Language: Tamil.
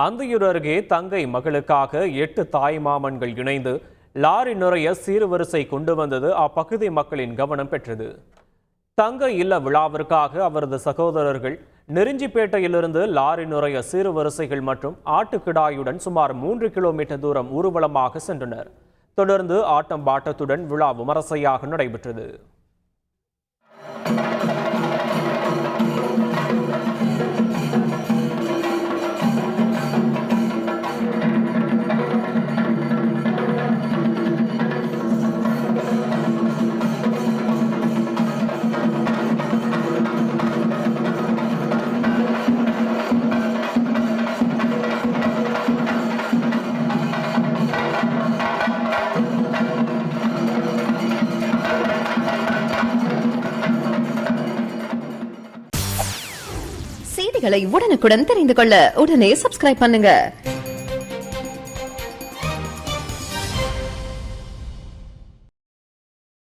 அந்தியூர் அருகே தங்கை மகளுக்காக 8 தாய்மாமன்கள் இணைந்து லாரி நிறைய சீர்வரிசை கொண்டு வந்தது அப்பகுதி மக்களின் கவனம் பெற்றது. தங்கை இல்ல விழாவிற்காக அவரது சகோதரர்கள் நெருஞ்சிப்பேட்டையிலிருந்து லாரி நிறைய சீர்வரிசைகள் மற்றும் ஆட்டுக்கிடாயுடன் சுமார் 3 கிலோமீட்டர் தூரம் ஊர்வலமாக சென்றனர். தொடர்ந்து ஆட்டம் பாட்டத்துடன் விழா விமரிசையாக நடைபெற்றது. செய்திகளை உடனுக்குடன் தெரிந்து கொள்ள உடனே சப்ஸ்கிரைப் பண்ணுங்க.